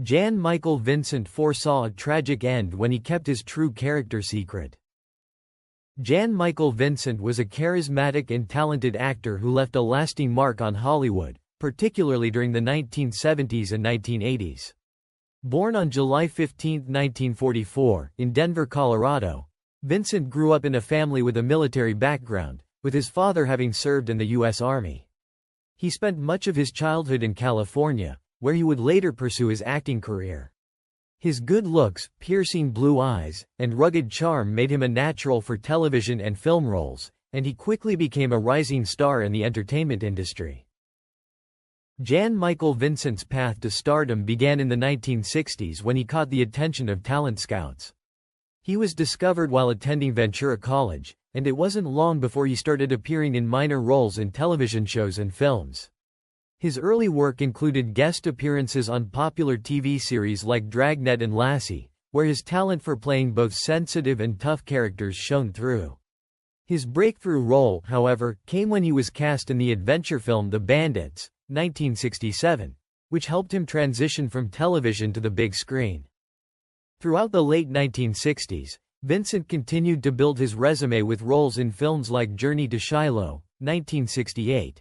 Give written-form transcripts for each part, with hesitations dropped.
Jan Michael Vincent foresaw a tragic end when he kept his true character secret. Jan Michael Vincent was a charismatic and talented actor who left a lasting mark on Hollywood, particularly during the 1970s and 1980s. Born on July 15, 1944, in Denver, Colorado, Vincent grew up in a family with a military background, with his father having served in the U.S. Army. He spent much of his childhood in California, where he would later pursue his acting career. His good looks, piercing blue eyes, and rugged charm made him a natural for television and film roles, and he quickly became a rising star in the entertainment industry. Jan Michael Vincent's path to stardom began in the 1960s when he caught the attention of talent scouts. He was discovered while attending Ventura College, and it wasn't long before he started appearing in minor roles in television shows and films. His early work included guest appearances on popular TV series like Dragnet and Lassie, where his talent for playing both sensitive and tough characters shone through. His breakthrough role, however, came when he was cast in the adventure film The Bandits, 1967, which helped him transition from television to the big screen. Throughout the late 1960s, Vincent continued to build his resume with roles in films like Journey to Shiloh, 1968,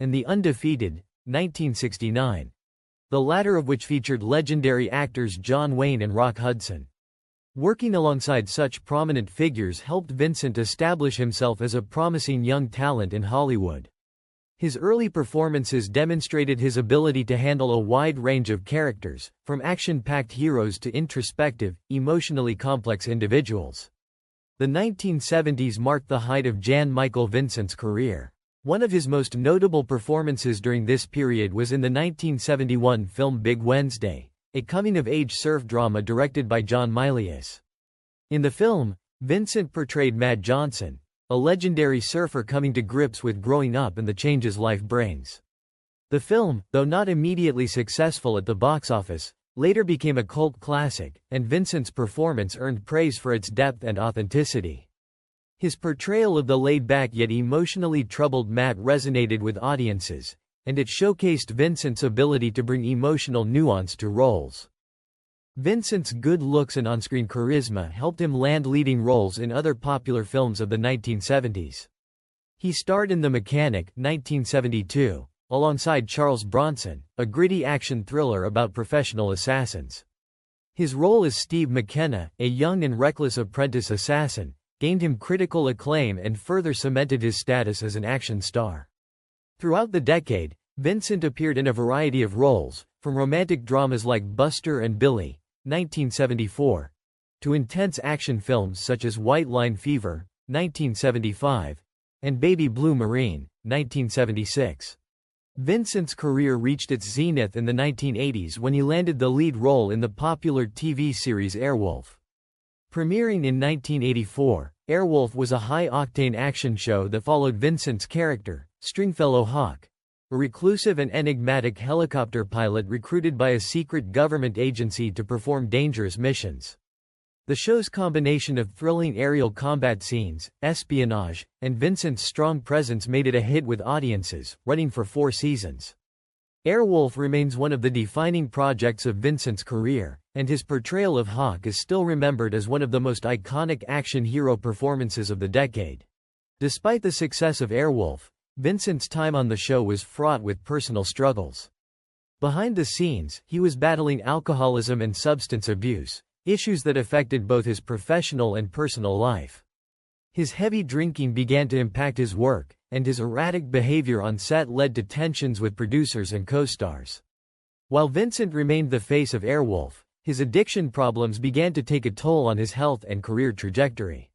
and The Undefeated, 1969, the latter of which featured legendary actors John Wayne and Rock Hudson. Working alongside such prominent figures helped Vincent establish himself as a promising young talent in Hollywood. His early performances demonstrated his ability to handle a wide range of characters, from action-packed heroes to introspective, emotionally complex individuals. The 1970s marked the height of Jan Michael Vincent's career. One of his most notable performances during this period was in the 1971 film Big Wednesday, a coming-of-age surf drama directed by John Milius. In the film, Vincent portrayed Matt Johnson, a legendary surfer coming to grips with growing up and the changes life brings. The film, though not immediately successful at the box office, later became a cult classic, and Vincent's performance earned praise for its depth and authenticity. His portrayal of the laid-back yet emotionally troubled Matt resonated with audiences, and it showcased Vincent's ability to bring emotional nuance to roles. Vincent's good looks and on-screen charisma helped him land leading roles in other popular films of the 1970s. He starred in The Mechanic, 1972, alongside Charles Bronson, a gritty action thriller about professional assassins. His role as Steve McKenna, a young and reckless apprentice assassin, gained him critical acclaim and further cemented his status as an action star. Throughout the decade, Vincent appeared in a variety of roles, from romantic dramas like Buster and Billy, 1974, to intense action films such as White Line Fever, 1975, and Baby Blue Marine, 1976. Vincent's career reached its zenith in the 1980s when he landed the lead role in the popular TV series Airwolf. Premiering in 1984, Airwolf was a high-octane action show that followed Vincent's character, Stringfellow Hawk, a reclusive and enigmatic helicopter pilot recruited by a secret government agency to perform dangerous missions. The show's combination of thrilling aerial combat scenes, espionage, and Vincent's strong presence made it a hit with audiences, running for 4 seasons. Airwolf remains one of the defining projects of Vincent's career, and his portrayal of Hawk is still remembered as one of the most iconic action hero performances of the decade. Despite the success of Airwolf, Vincent's time on the show was fraught with personal struggles. Behind the scenes, he was battling alcoholism and substance abuse, issues that affected both his professional and personal life. His heavy drinking began to impact his work, and his erratic behavior on set led to tensions with producers and co-stars. While Vincent remained the face of Airwolf, his addiction problems began to take a toll on his health and career trajectory.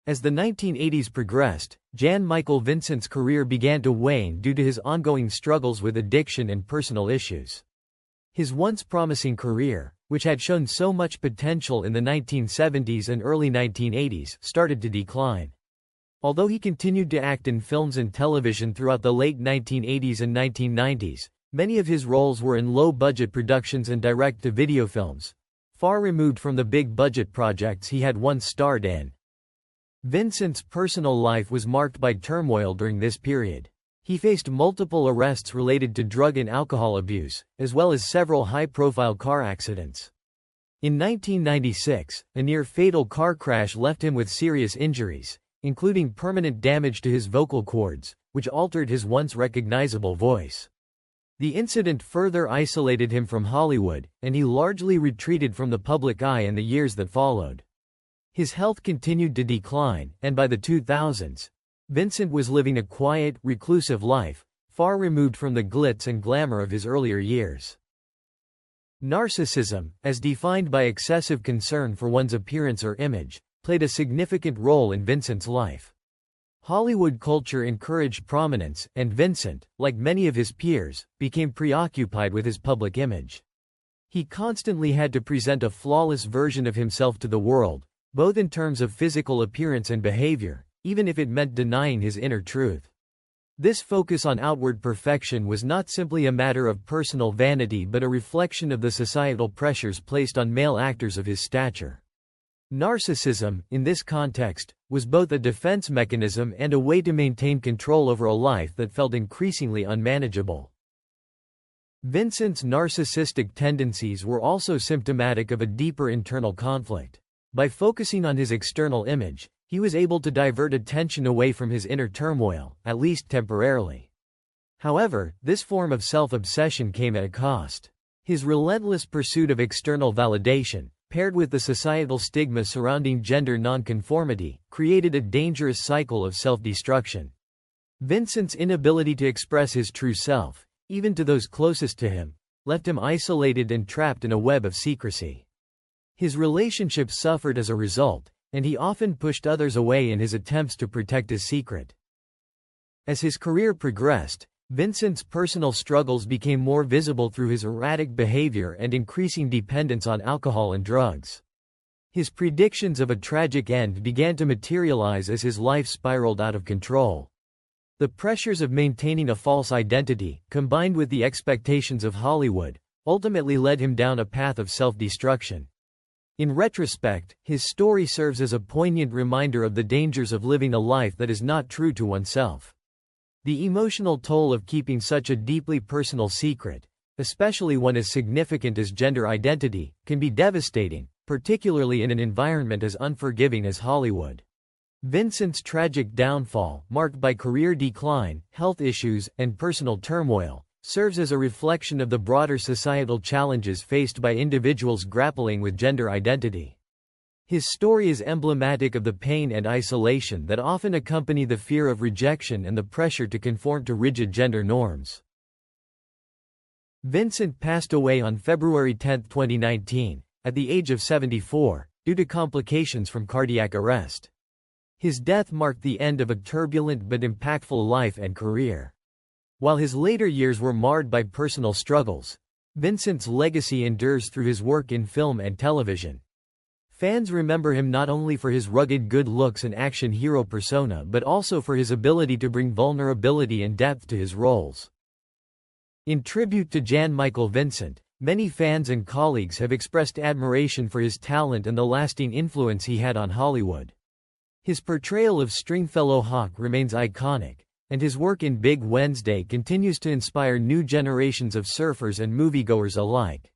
As the 1980s progressed, Jan Michael Vincent's career began to wane due to his ongoing struggles with addiction and personal issues. His once promising career, which had shown so much potential in the 1970s and early 1980s, started to decline. Although he continued to act in films and television throughout the late 1980s and 1990s, many of his roles were in low-budget productions and direct-to-video films, far removed from the big-budget projects he had once starred in. Vincent's personal life was marked by turmoil during this period. He faced multiple arrests related to drug and alcohol abuse, as well as several high-profile car accidents. In 1996, a near-fatal car crash left him with serious injuries, including permanent damage to his vocal cords, which altered his once recognizable voice. The incident further isolated him from Hollywood, and he largely retreated from the public eye in the years that followed. His health continued to decline, and by the 2000s, Vincent was living a quiet, reclusive life, far removed from the glitz and glamour of his earlier years. Narcissism, as defined by excessive concern for one's appearance or image, played a significant role in Vincent's life. Hollywood culture encouraged prominence, and Vincent, like many of his peers, became preoccupied with his public image. He constantly had to present a flawless version of himself to the world, both in terms of physical appearance and behavior, even if it meant denying his inner truth. This focus on outward perfection was not simply a matter of personal vanity but a reflection of the societal pressures placed on male actors of his stature. Narcissism, in this context, was both a defense mechanism and a way to maintain control over a life that felt increasingly unmanageable. Vincent's narcissistic tendencies were also symptomatic of a deeper internal conflict. By focusing on his external image, he was able to divert attention away from his inner turmoil, at least temporarily. However, this form of self-obsession came at a cost. His relentless pursuit of external validation, paired with the societal stigma surrounding gender nonconformity, created a dangerous cycle of self-destruction. Vincent's inability to express his true self, even to those closest to him, left him isolated and trapped in a web of secrecy. His relationships suffered as a result, and he often pushed others away in his attempts to protect his secret. As his career progressed, Vincent's personal struggles became more visible through his erratic behavior and increasing dependence on alcohol and drugs. His predictions of a tragic end began to materialize as his life spiraled out of control. The pressures of maintaining a false identity, combined with the expectations of Hollywood, ultimately led him down a path of self-destruction. In retrospect, his story serves as a poignant reminder of the dangers of living a life that is not true to oneself. The emotional toll of keeping such a deeply personal secret, especially one as significant as gender identity, can be devastating, particularly in an environment as unforgiving as Hollywood. Vincent's tragic downfall, marked by career decline, health issues, and personal turmoil, serves as a reflection of the broader societal challenges faced by individuals grappling with gender identity. His story is emblematic of the pain and isolation that often accompany the fear of rejection and the pressure to conform to rigid gender norms. Vincent passed away on February 10, 2019, at the age of 74, due to complications from cardiac arrest. His death marked the end of a turbulent but impactful life and career. While his later years were marred by personal struggles, Vincent's legacy endures through his work in film and television. Fans remember him not only for his rugged good looks and action hero persona but also for his ability to bring vulnerability and depth to his roles. In tribute to Jan Michael Vincent, many fans and colleagues have expressed admiration for his talent and the lasting influence he had on Hollywood. His portrayal of Stringfellow Hawk remains iconic, and his work in Big Wednesday continues to inspire new generations of surfers and moviegoers alike.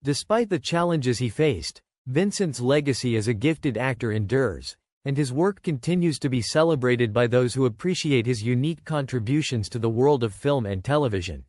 Despite the challenges he faced, Vincent's legacy as a gifted actor endures, and his work continues to be celebrated by those who appreciate his unique contributions to the world of film and television.